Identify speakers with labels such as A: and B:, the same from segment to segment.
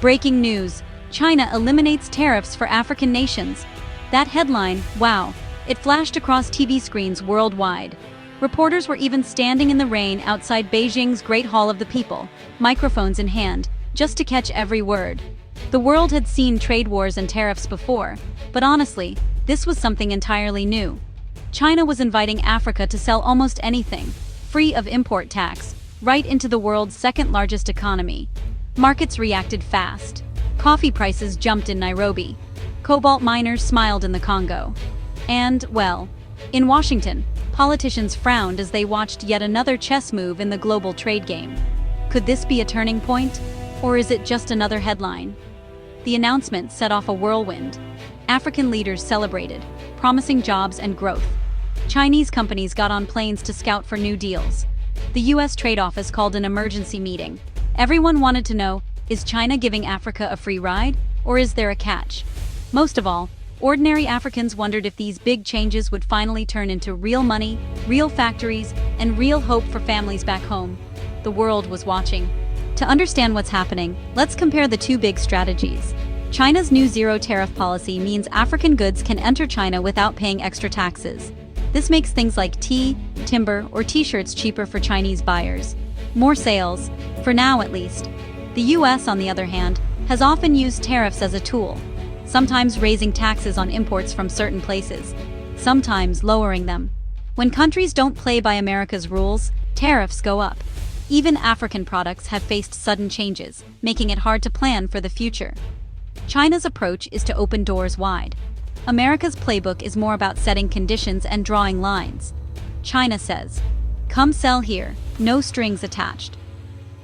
A: Breaking news: China eliminates tariffs for African nations. That headline, wow, it flashed across TV screens worldwide. Reporters were even standing in the rain outside Beijing's Great Hall of the People, microphones in hand, just to catch every word. The world had seen trade wars and tariffs before, but honestly, this was something entirely new. China was inviting Africa to sell almost anything, free of import tax, right into the world's second-largest economy. Markets reacted fast. Coffee prices jumped in Nairobi. Cobalt miners smiled in the Congo. And, well, in Washington, politicians frowned as they watched yet another chess move in the global trade game. Could this be a turning point? Or is it just another headline? The announcement set off a whirlwind. African leaders celebrated, promising jobs and growth. Chinese companies got on planes to scout for new deals. The U.S. Trade Office called an emergency meeting. Everyone wanted to know, is China giving Africa a free ride, or is there a catch? Most of all, ordinary Africans wondered if these big changes would finally turn into real money, real factories, and real hope for families back home. The world was watching. To understand what's happening, let's compare the two big strategies. China's new zero-tariff policy means African goods can enter China without paying extra taxes. This makes things like tea, timber, or t-shirts cheaper for Chinese buyers. More sales, for now at least. The US, on the other hand, has often used tariffs as a tool, sometimes raising taxes on imports from certain places, sometimes lowering them. When countries don't play by America's rules, tariffs go up. Even African products have faced sudden changes, making it hard to plan for the future. China's approach is to open doors wide. America's playbook is more about setting conditions and drawing lines. China says, "Come sell here, no strings attached."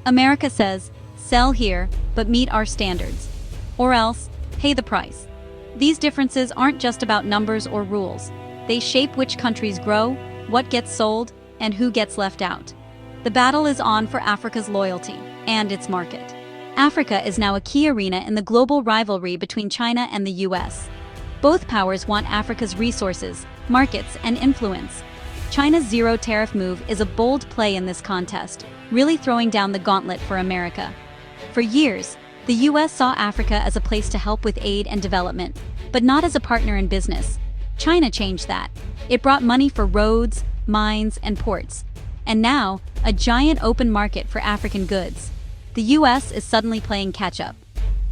A: America says, "Sell here, but meet our standards. Or else, pay the price." These differences aren't just about numbers or rules. They shape which countries grow, what gets sold, and who gets left out. The battle is on for Africa's loyalty and its market. Africa is now a key arena in the global rivalry between China and the US. Both powers want Africa's resources, markets, and influence. China's zero-tariff move is a bold play in this contest, really throwing down the gauntlet for America. For years, the US saw Africa as a place to help with aid and development, but not as a partner in business. China changed that. It brought money for roads, mines, and ports. And now, a giant open market for African goods. The US is suddenly playing catch-up.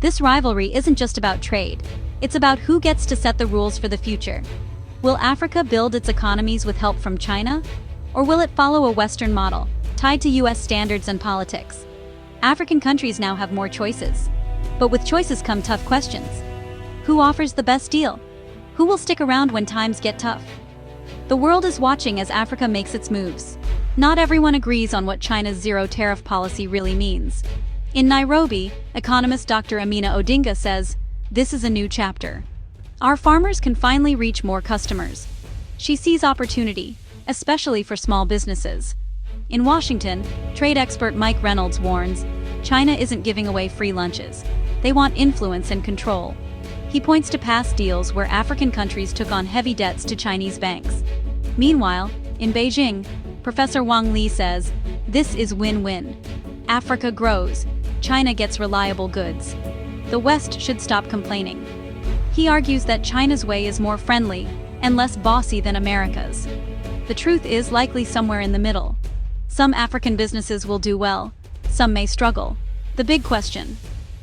A: This rivalry isn't just about trade. It's about who gets to set the rules for the future. Will Africa build its economies with help from China? Or will it follow a Western model, tied to US standards and politics? African countries now have more choices. But with choices come tough questions. Who offers the best deal? Who will stick around when times get tough? The world is watching as Africa makes its moves. Not everyone agrees on what China's zero-tariff policy really means. In Nairobi, economist Dr. Amina Odinga says, "This is a new chapter. Our farmers can finally reach more customers." She sees opportunity, especially for small businesses. In Washington, trade expert Mike Reynolds warns, China isn't giving away free lunches. They want influence and control. He points to past deals where African countries took on heavy debts to Chinese banks. Meanwhile, in Beijing, Professor Wang Li says, this is win-win. Africa grows, China gets reliable goods. The West should stop complaining. He argues that China's way is more friendly and less bossy than America's. The truth is likely somewhere in the middle. Some African businesses will do well, some may struggle. The big question: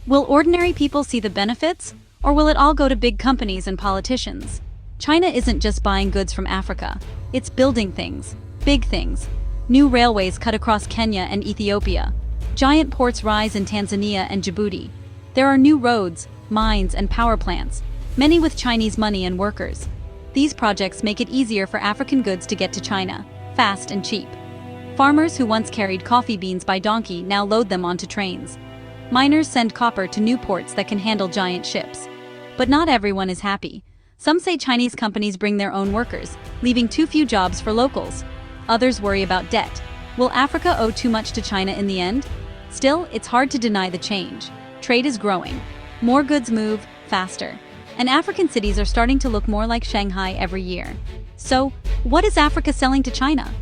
A: will ordinary people see the benefits, or will it all go to big companies and politicians? China isn't just buying goods from Africa, it's building things, big things. New railways cut across Kenya and Ethiopia. Giant ports rise in Tanzania and Djibouti. There are new roads, mines, and power plants, many with Chinese money and workers. These projects make it easier for African goods to get to China, fast and cheap. Farmers who once carried coffee beans by donkey now load them onto trains. Miners send copper to new ports that can handle giant ships. But not everyone is happy. Some say Chinese companies bring their own workers, leaving too few jobs for locals. Others worry about debt. Will Africa owe too much to China in the end? Still, it's hard to deny the change. Trade is growing. More goods move faster. And African cities are starting to look more like Shanghai every year. So, what is Africa selling to China?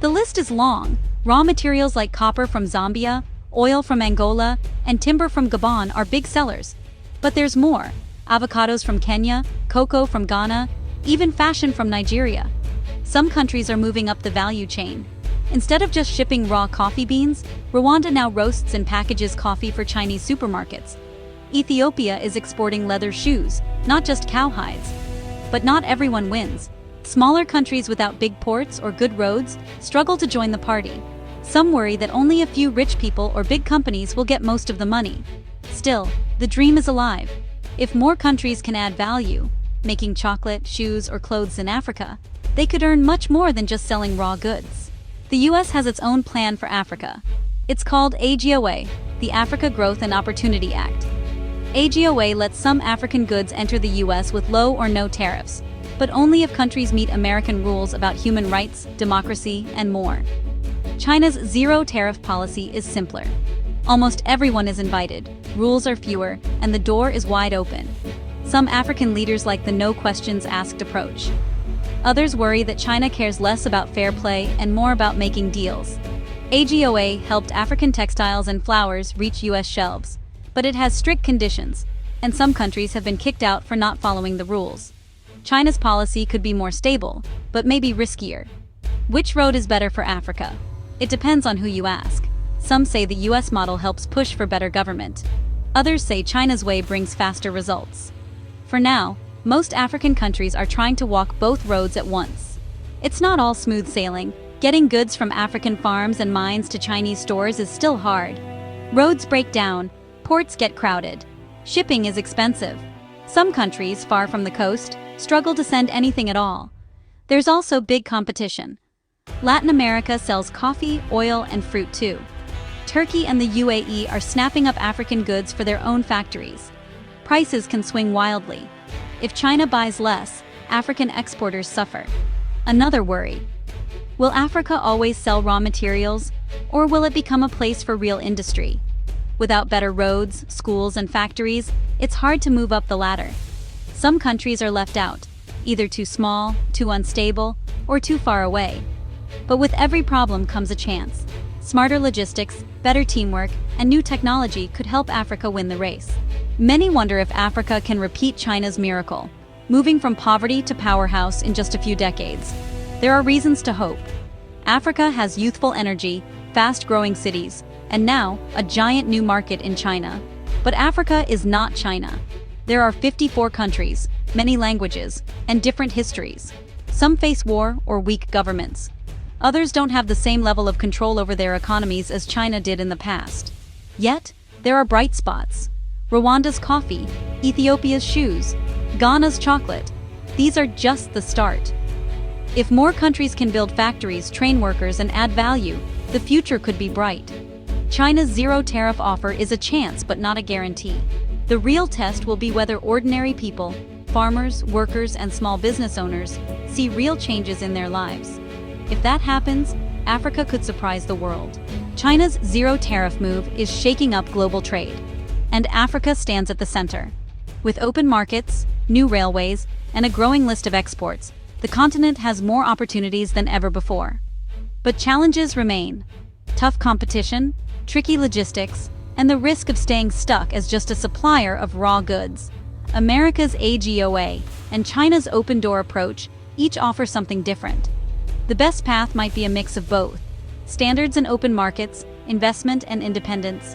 A: The list is long. Raw materials like copper from Zambia, Oil from Angola and timber from Gabon are big sellers. But there's more. Avocados from Kenya, cocoa from Ghana, even fashion from Nigeria. Some countries are moving up the value chain. Instead of just shipping raw coffee beans, Rwanda now roasts and packages coffee for Chinese supermarkets. Ethiopia is exporting leather shoes, not just cowhides. But not everyone wins. Smaller countries without big ports or good roads struggle to join the party. Some worry that only a few rich people or big companies will get most of the money. Still, the dream is alive. If more countries can add value, making chocolate, shoes, or clothes in Africa, they could earn much more than just selling raw goods. The US has its own plan for Africa. It's called AGOA, the Africa Growth and Opportunity Act. AGOA lets some African goods enter the US with low or no tariffs, but only if countries meet American rules about human rights, democracy, and more. China's zero-tariff policy is simpler. Almost everyone is invited, rules are fewer, and the door is wide open. Some African leaders like the no-questions-asked approach. Others worry that China cares less about fair play and more about making deals. AGOA helped African textiles and flowers reach US shelves, but it has strict conditions, and some countries have been kicked out for not following the rules. China's policy could be more stable, but maybe riskier. Which road is better for Africa? It depends on who you ask. Some say the US model helps push for better government. Others say China's way brings faster results. For now, most African countries are trying to walk both roads at once. It's not all smooth sailing. Getting goods from African farms and mines to Chinese stores is still hard. Roads break down, ports get crowded. Shipping is expensive. Some countries, far from the coast, struggle to send anything at all. There's also big competition. Latin America sells coffee, oil, and fruit too. Turkey and the UAE are snapping up African goods for their own factories. Prices can swing wildly. If China buys less, African exporters suffer. Another worry. Will Africa always sell raw materials, or will it become a place for real industry? Without better roads, schools, and factories, it's hard to move up the ladder. Some countries are left out, either too small, too unstable, or too far away. But with every problem comes a chance. Smarter logistics, better teamwork, and new technology could help Africa win the race. Many wonder if Africa can repeat China's miracle, moving from poverty to powerhouse in just a few decades. There are reasons to hope. Africa has youthful energy, fast-growing cities, and now a giant new market in China. But Africa is not China. There are 54 countries, many languages, and different histories. Some face war or weak governments. Others don't have the same level of control over their economies as China did in the past. Yet, there are bright spots. Rwanda's coffee, Ethiopia's shoes, Ghana's chocolate. These are just the start. If more countries can build factories, train workers, and add value, the future could be bright. China's zero-tariff offer is a chance but not a guarantee. The real test will be whether ordinary people, farmers, workers, and small business owners, see real changes in their lives. If that happens, Africa could surprise the world. China's zero-tariff move is shaking up global trade, and Africa stands at the center. With open markets, new railways, and a growing list of exports, the continent has more opportunities than ever before. But challenges remain. Tough competition, tricky logistics, and the risk of staying stuck as just a supplier of raw goods. America's AGOA and China's open-door approach each offer something different. The best path might be a mix of both: standards and open markets, investment and independence.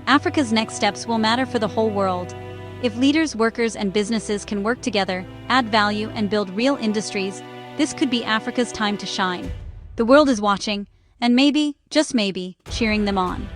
A: Africa's next steps will matter for the whole world. If leaders, workers, and businesses can work together, add value, and build real industries, this could be Africa's time to shine. The world is watching, and maybe, just maybe, cheering them on.